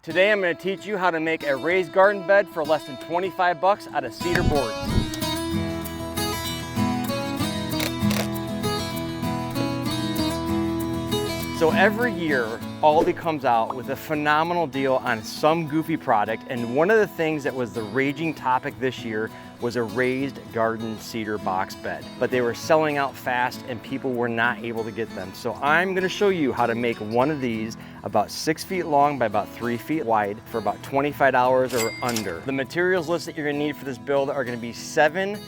Today I'm going to teach you how to make a raised garden bed for less than 25 bucks out of cedar boards. So every year, Aldi comes out with a phenomenal deal on some goofy product, and one of the things that was the raging topic this year was a raised garden cedar box bed. But they were selling out fast and people were not able to get them. So I'm gonna show you how to make one of these about 6 feet long by about 3 feet wide for about $25 or under. The materials list that you're gonna need for this build are gonna be 7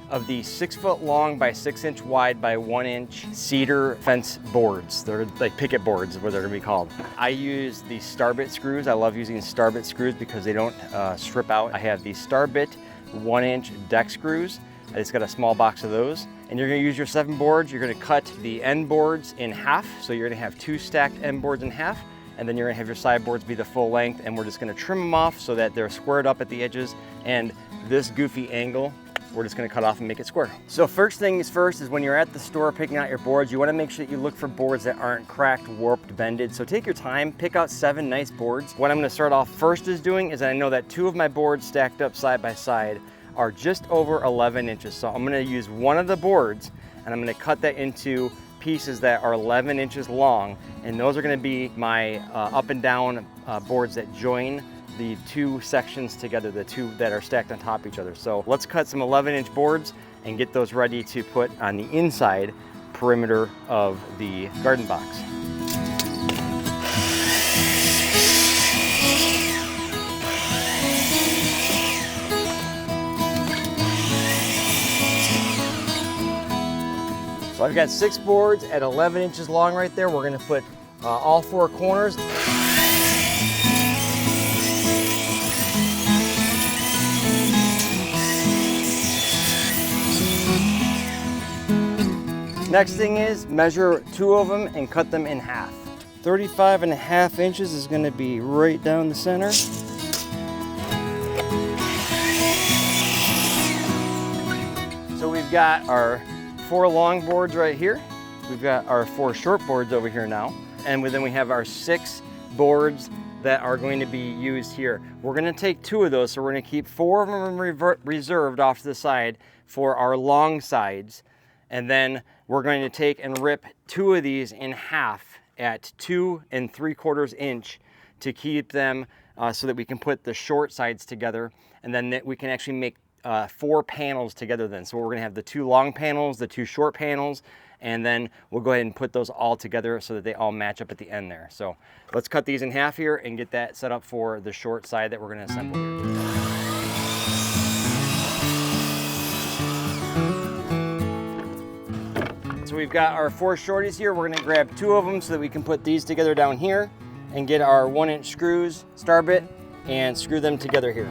of the 6 foot long by 6 inch wide by 1 inch cedar fence boards. They're like picket boards is what they're gonna be called. I use the Starbit screws. I love using Starbit screws because they don't strip out. I have the Starbit 1 inch deck screws. I just got a small box of those. And you're gonna use your 7 boards. You're gonna cut the end boards in half. So you're gonna have 2 stacked end boards in half. And then you're gonna have your side boards be the full length. And we're just gonna trim them off so that they're squared up at the edges. And this goofy angle, we're just gonna cut off and make it square. So first things first is when you're at the store picking out your boards, you wanna make sure that you look for boards that aren't cracked, warped, bended. So take your time, pick out 7 nice boards. What I'm gonna start off first is doing is I know that 2 of my boards stacked up side by side are just over 11 inches. So I'm gonna use one of the boards and I'm gonna cut that into pieces that are 11 inches long. And those are gonna be my up and down boards that join the 2 sections together, the 2 that are stacked on top of each other. So let's cut some 11-inch boards and get those ready to put on the inside perimeter of the garden box. So I've got 6 boards at 11 inches long right there. We're gonna put all 4 corners. Next thing is measure 2 of them and cut them in half. 35.5 inches is gonna be right down the center. So we've got our 4 long boards right here. We've got our 4 short boards over here now. And then we have our 6 boards that are going to be used here. We're gonna take 2 of those, so we're gonna keep 4 of them reserved off to the side for our long sides. And then we're going to take and rip 2 of these in half at 2 3/4 inch to keep them so that we can put the short sides together. And then we can actually make 4 panels together then. So we're gonna have the 2 long panels, the 2 short panels, and then we'll go ahead and put those all together so that they all match up at the end there. So let's cut these in half here and get that set up for the short side that we're gonna assemble here. So we've got our 4 shorties here. We're gonna grab 2 of them so that we can put these together down here and get our 1-inch screws, Starbit, and screw them together here.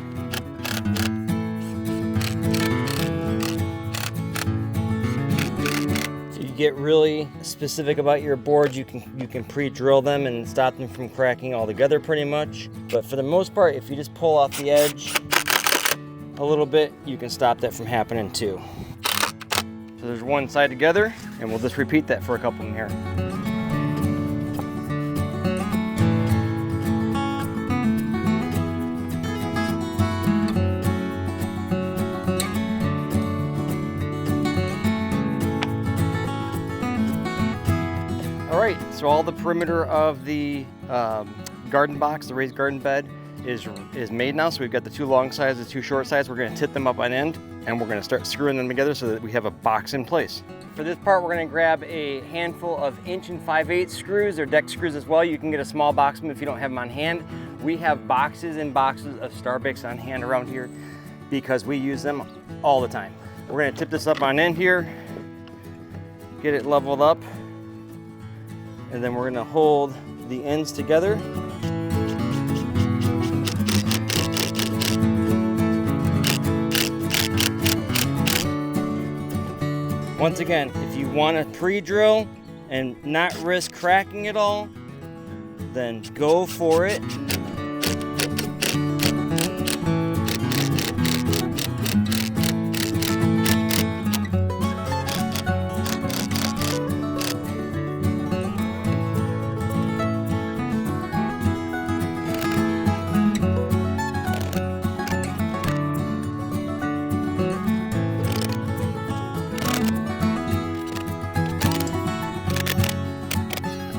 So you get really specific about your boards. You can pre-drill them and stop them from cracking all together pretty much. But for the most part, if you just pull off the edge a little bit, you can stop that from happening too. So there's one side together, and we'll just repeat that for a couple of them here. All right, so all the perimeter of the garden box, the raised garden bed, is made now. So we've got the 2 long sides, the 2 short sides. We're gonna tip them up on end, and we're gonna start screwing them together so that we have a box in place. For this part, we're gonna grab a handful of 1 5/8 screws. They're deck screws as well. You can get a small box of them if you don't have them on hand. We have boxes and boxes of Starbits on hand around here because we use them all the time. We're gonna tip this up on end here, get it leveled up, and then we're gonna hold the ends together. Once again, if you want to pre-drill and not risk cracking it all, then go for it.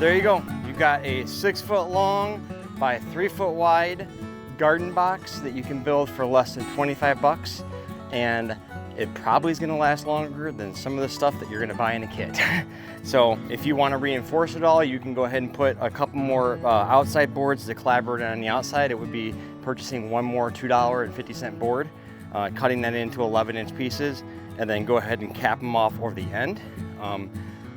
there you go. You've got a 6 foot long by 3 foot wide garden box that you can build for less than 25 bucks. And it probably is gonna last longer than some of the stuff that you're gonna buy in a kit. So if you wanna reinforce it all, you can go ahead and put a couple more outside boards to collaborate on the outside. It would be purchasing one more $2.50 board, cutting that into 11-inch pieces, and then go ahead and cap them off over the end.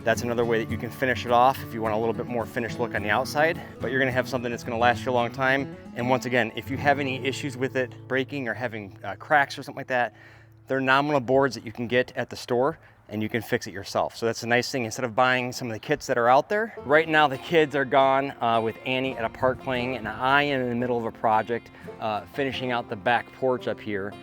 That's another way that you can finish it off if you want a little bit more finished look on the outside, but you're gonna have something that's gonna last you a long time. And once again, if you have any issues with it breaking or having cracks or something like that, they're nominal boards that you can get at the store and you can fix it yourself. So that's a nice thing instead of buying some of the kits that are out there. Right now the kids are gone with Annie at a park playing, and I am in the middle of a project finishing out the back porch up here.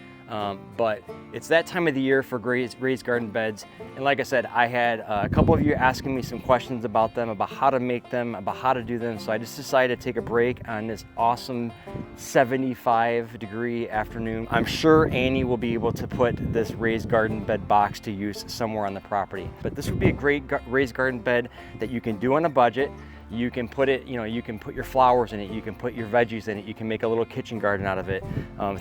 But it's that time of the year for raised garden beds. And like I said, I had a couple of you asking me some questions about them, about how to make them, about how to do them. So I just decided to take a break on this awesome 75-degree afternoon. I'm sure Annie will be able to put this raised garden bed box to use somewhere on the property. But this would be a great raised garden bed that you can do on a budget. You can put it, you can put your flowers in it, you can put your veggies in it, you can make a little kitchen garden out of it.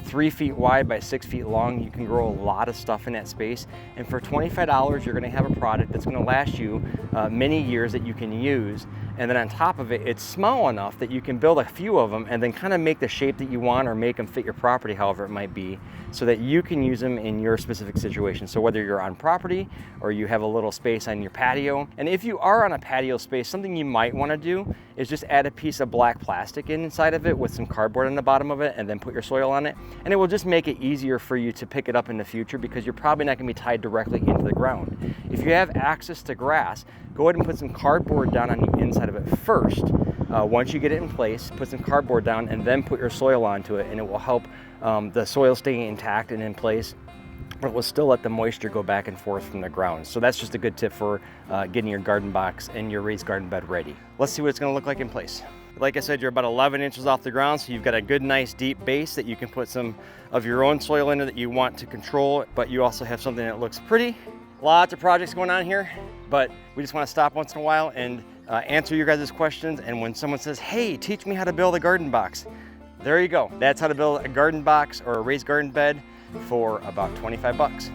3 feet wide by 6 feet long, you can grow a lot of stuff in that space. And for $25, you're gonna have a product that's gonna last you many years that you can use. And then on top of it, it's small enough that you can build a few of them and then kind of make the shape that you want or make them fit your property, however it might be, so that you can use them in your specific situation. So whether you're on property or you have a little space on your patio. And if you are on a patio space, something you might want to do is just add a piece of black plastic inside of it with some cardboard on the bottom of it and then put your soil on it. And it will just make it easier for you to pick it up in the future because you're probably not going to be tied directly into the ground. If you have access to grass, go ahead and put some cardboard down on the inside of it first. Once you get it in place, put some cardboard down and then put your soil onto it, and it will help the soil stay intact and in place, but it will still let the moisture go back and forth from the ground. So that's just a good tip for getting your garden box and your raised garden bed ready. Let's see what it's gonna look like in place. Like I said, you're about 11 inches off the ground, so you've got a good, nice, deep base that you can put some of your own soil into that you want to control, but you also have something that looks pretty. Lots of projects going on here, but we just want to stop once in a while and answer your guys' questions. And when someone says, hey, teach me how to build a garden box, there you go. That's how to build a garden box or a raised garden bed for about 25 bucks.